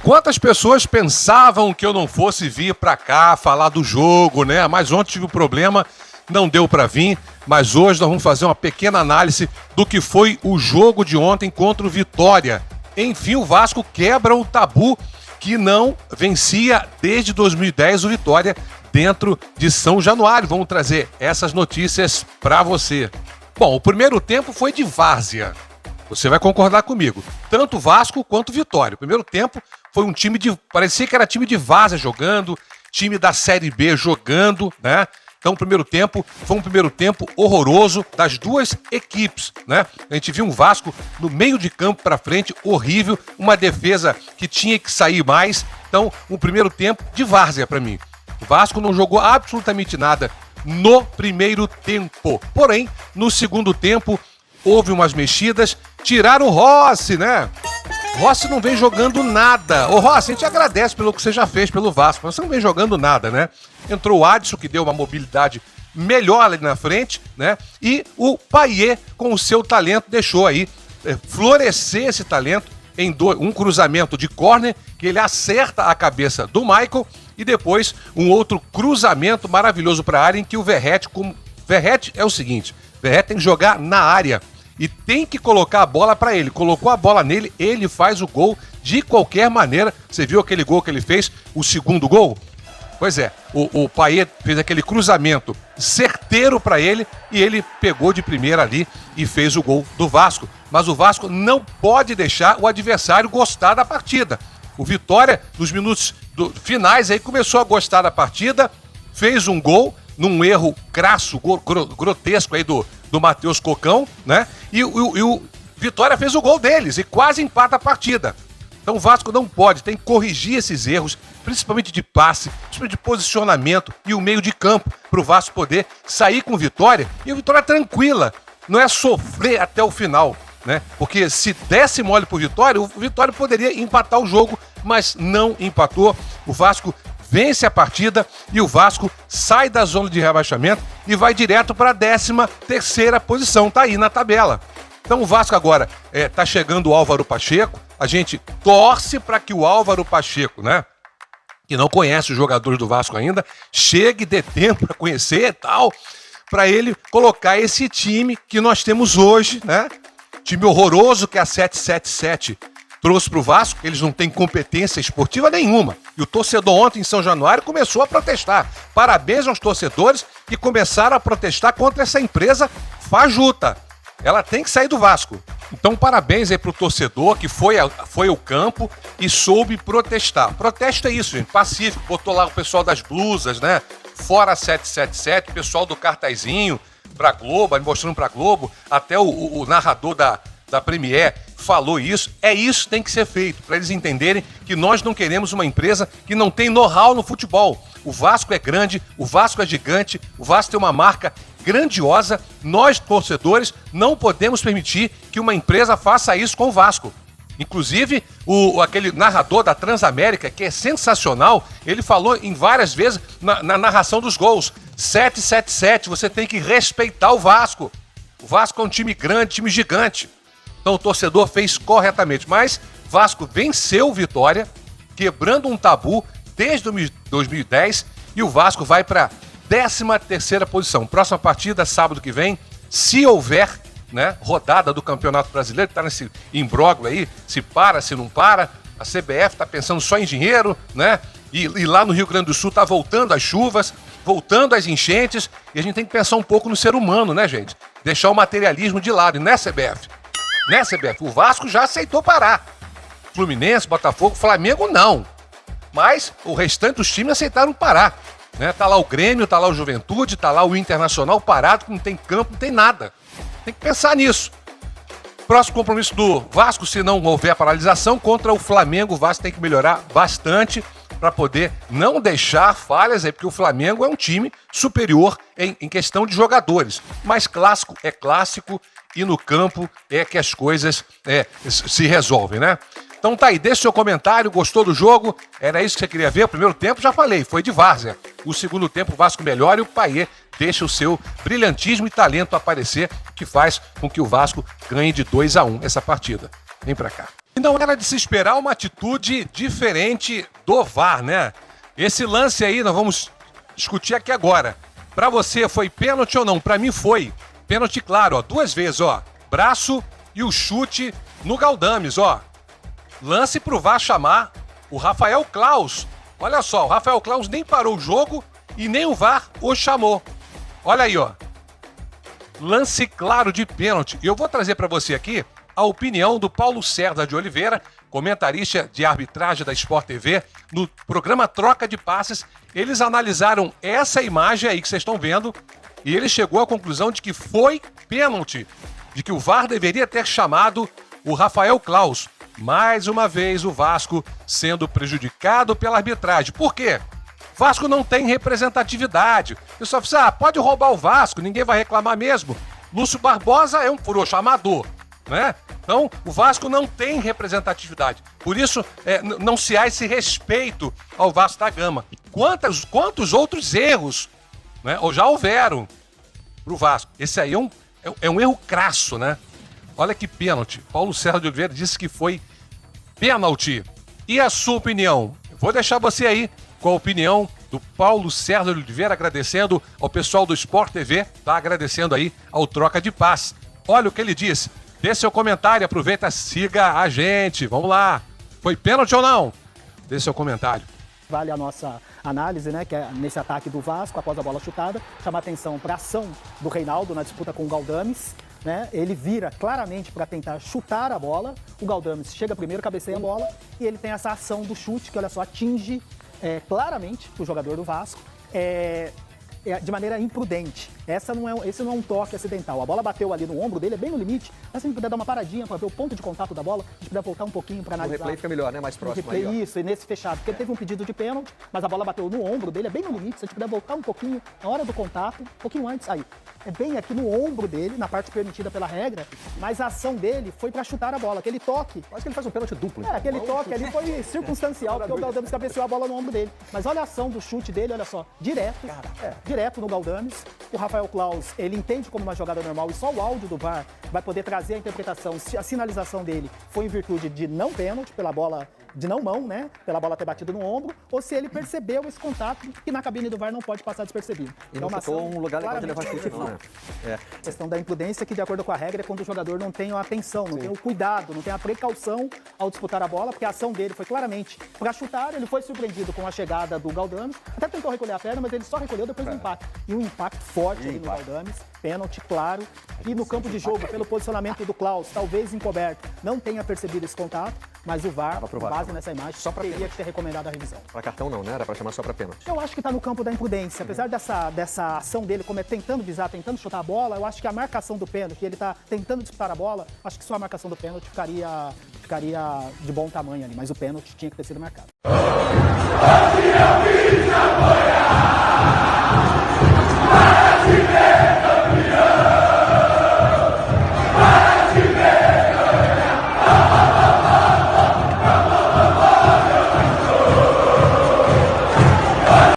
Quantas pessoas pensavam que eu não fosse vir pra cá falar do jogo, né? Mas ontem tive um problema, não deu pra vir, mas hoje nós vamos fazer uma pequena análise do que foi o jogo de ontem contra o Vitória. Enfim, o Vasco quebra o tabu que não vencia desde 2010 o Vitória dentro de São Januário. Vamos trazer essas notícias pra você. Bom, o primeiro tempo foi de várzea. Você vai concordar comigo. Tanto Vasco quanto Vitória. O primeiro tempo foi um time de... Parecia que era time de várzea jogando, time da Série B jogando, né? Então o primeiro tempo foi um primeiro tempo horroroso das duas equipes, né? A gente viu um Vasco no meio de campo para frente, horrível, uma defesa que tinha que sair mais. Então, um primeiro tempo de várzea para mim. O Vasco não jogou absolutamente nada no primeiro tempo. Porém, no segundo tempo, houve umas mexidas, tiraram o Rossi, né? Rossi não vem jogando nada. Ô Rossi, a gente agradece pelo que você já fez pelo Vasco, mas você não vem jogando nada, né? Entrou o Adson, que deu uma mobilidade melhor ali na frente, né? E o Payet, com o seu talento, deixou aí florescer esse talento em um cruzamento de córner, que ele acerta a cabeça do Michael, e depois um outro cruzamento maravilhoso para a área, em que o Verratti, Verratti é o seguinte, Verratti tem que jogar na área e tem que colocar a bola para ele. Colocou a bola nele, ele faz o gol de qualquer maneira. Você viu aquele gol que ele fez, o segundo gol? Pois é, o Payet fez aquele cruzamento certeiro para ele e ele pegou de primeira ali e fez o gol do Vasco. Mas o Vasco não pode deixar o adversário gostar da partida. O Vitória, nos minutos finais, aí começou a gostar da partida, fez um gol num erro crasso, grotesco aí do Matheus Cocão, né? E o Vitória fez o gol deles e quase empata a partida. Então o Vasco não pode, tem que corrigir esses erros, principalmente de passe, principalmente de posicionamento e o meio de campo, para o Vasco poder sair com vitória. E a vitória tranquila, não é sofrer até o final, né? Porque se desse mole pro Vitória, o Vitória poderia empatar o jogo, mas não empatou. O Vasco vence a partida e o Vasco sai da zona de rebaixamento e vai direto para a 13ª posição, tá aí na tabela. Então o Vasco agora tá chegando o Álvaro Pacheco, a gente torce para que o Álvaro Pacheco, né, que não conhece os jogadores do Vasco ainda, chegue, dê tempo para conhecer e tal, para ele colocar esse time que nós temos hoje, né, time horroroso que é a 777 trouxe para o Vasco, eles não têm competência esportiva nenhuma. E o torcedor ontem em São Januário começou a protestar. Parabéns aos torcedores que começaram a protestar contra essa empresa fajuta. Ela tem que sair do Vasco. Então parabéns aí pro torcedor que foi ao campo e soube protestar. Protesto é isso, gente, pacífico. Botou lá o pessoal das blusas, né? Fora 777, o pessoal do cartazinho pra Globo, mostrando pra Globo, até o narrador da Premier falou isso. É isso que tem que ser feito, para eles entenderem que nós não queremos uma empresa que não tem know-how no futebol. O Vasco é grande, o Vasco é gigante, o Vasco tem uma marca grandiosa. Nós, torcedores, não podemos permitir que uma empresa faça isso com o Vasco. Inclusive, aquele narrador da Transamérica, que é sensacional, ele falou em várias vezes na narração dos gols, 777, você tem que respeitar o Vasco. O Vasco é um time grande, time gigante. Então o torcedor fez corretamente, mas Vasco venceu o Vitória, quebrando um tabu desde 2010, e o Vasco vai para a 13ª posição. Próxima partida, sábado que vem, se houver, né, rodada do Campeonato Brasileiro, que está nesse imbróglio aí, se para, se não para, a CBF está pensando só em dinheiro, né, e lá no Rio Grande do Sul está voltando as chuvas, voltando as enchentes, e a gente tem que pensar um pouco no ser humano, né, gente? Deixar o materialismo de lado, e não é CBF. Né, CBF? O Vasco já aceitou parar. Fluminense, Botafogo, Flamengo não. Mas o restante dos times aceitaram parar. Né? Tá lá o Grêmio, tá lá o Juventude, tá lá o Internacional parado, que não tem campo, não tem nada. Tem que pensar nisso. Próximo compromisso do Vasco, se não houver paralisação, contra o Flamengo. O Vasco tem que melhorar bastante para poder não deixar falhas aí, porque o Flamengo é um time superior em questão de jogadores. Mas clássico é clássico e no campo é que as coisas se resolvem, né? Então tá aí, deixa o seu comentário, gostou do jogo? Era isso que você queria ver? O primeiro tempo, já falei, foi de várzea. O segundo tempo, o Vasco melhora e o Payet deixa o seu brilhantismo e talento aparecer, que faz com que o Vasco ganhe de 2-1 essa partida. Vem pra cá. E não era de se esperar uma atitude diferente do VAR, né? Esse lance aí nós vamos discutir aqui agora. Pra você foi pênalti ou não? Pra mim foi. Pênalti claro, ó. 2 vezes, ó. Braço e o chute no Galdames, ó. Lance pro VAR chamar o Rafael Claus. Olha só, o Rafael Claus nem parou o jogo e nem o VAR o chamou. Olha aí, ó. Lance claro de pênalti. E eu vou trazer pra você aqui a opinião do Paulo César de Oliveira, comentarista de arbitragem da Sport TV, no programa Troca de Passes. Eles analisaram essa imagem aí que vocês estão vendo e ele chegou à conclusão de que foi pênalti, de que o VAR deveria ter chamado o Rafael Claus. Mais uma vez o Vasco sendo prejudicado pela arbitragem. Por quê? Vasco não tem representatividade. O pessoal fala, pode roubar o Vasco, ninguém vai reclamar mesmo. Lúcio Barbosa é um furou chamador, né? Então, o Vasco não tem representatividade. Por isso, não se há esse respeito ao Vasco da Gama. Quantos outros erros, né, ou já houveram pro Vasco? Esse aí é um erro crasso, né? Olha que pênalti. Paulo César de Oliveira disse que foi pênalti. E a sua opinião? Vou deixar você aí com a opinião do Paulo César de Oliveira, agradecendo ao pessoal do Sport TV, tá agradecendo aí ao Troca de Passe. Olha o que ele disse. Dê seu comentário, aproveita, siga a gente. Vamos lá. Foi pênalti ou não? Dê seu comentário. Vale a nossa análise, né, que é nesse ataque do Vasco, após a bola chutada, chamar atenção para a ação do Reinaldo na disputa com o Galdames, né? Ele vira claramente para tentar chutar a bola, o Galdames chega primeiro, cabeceia a bola, e ele tem essa ação do chute, que olha só, atinge claramente o jogador do Vasco, de maneira imprudente. Esse não é um toque acidental. A bola bateu ali no ombro dele, é bem no limite. Mas se a gente puder dar uma paradinha para ver o ponto de contato da bola, a gente puder voltar um pouquinho para analisar. O replay fica melhor, né? Mais próximo. Replay, aí, isso, e nesse fechado. Porque ele teve um pedido de pênalti, mas a bola bateu no ombro dele, é bem no limite. Se a gente puder voltar um pouquinho, na hora do contato, um pouquinho antes, aí. É bem aqui no ombro dele, na parte permitida pela regra, mas a ação dele foi para chutar a bola. Aquele toque. Acho que ele faz um pênalti duplo. Aquele toque ali foi circunstancial, porque o Galdames cabeceou a bola no ombro dele. Mas olha a ação do chute dele, olha só, direto no Galdames. O Rafael Claus, ele entende como uma jogada normal e só o áudio do VAR vai poder trazer a interpretação se a sinalização dele foi em virtude de não pênalti, pela bola de não mão, né? Pela bola ter batido no ombro, ou se ele percebeu esse contato que na cabine do VAR não pode passar despercebido. E não ficou um lugar legal de levar chute, não, né? A questão da imprudência que, de acordo com a regra, é quando o jogador não tem a atenção, não tem o cuidado, não tem a precaução ao disputar a bola, porque a ação dele foi claramente para chutar, ele foi surpreendido com a chegada do Galdames, até tentou recolher a perna, mas ele só recolheu depois do impacto. E um impacto forte ali no Galdames, pênalti claro, e no campo de jogo, pelo posicionamento do Claus, talvez encoberto, não tenha percebido esse contato, mas o VAR, com base nessa imagem, só teria que ter recomendado a revisão. Para cartão não, né? Era para chamar só para pênalti. Eu acho que está no campo da imprudência. Apesar dessa ação dele, como é tentando visar, tentando chutar a bola, eu acho que a marcação do pênalti, ele está tentando disputar a bola, acho que só a marcação do pênalti ficaria de bom tamanho ali, mas o pênalti tinha que ter sido marcado.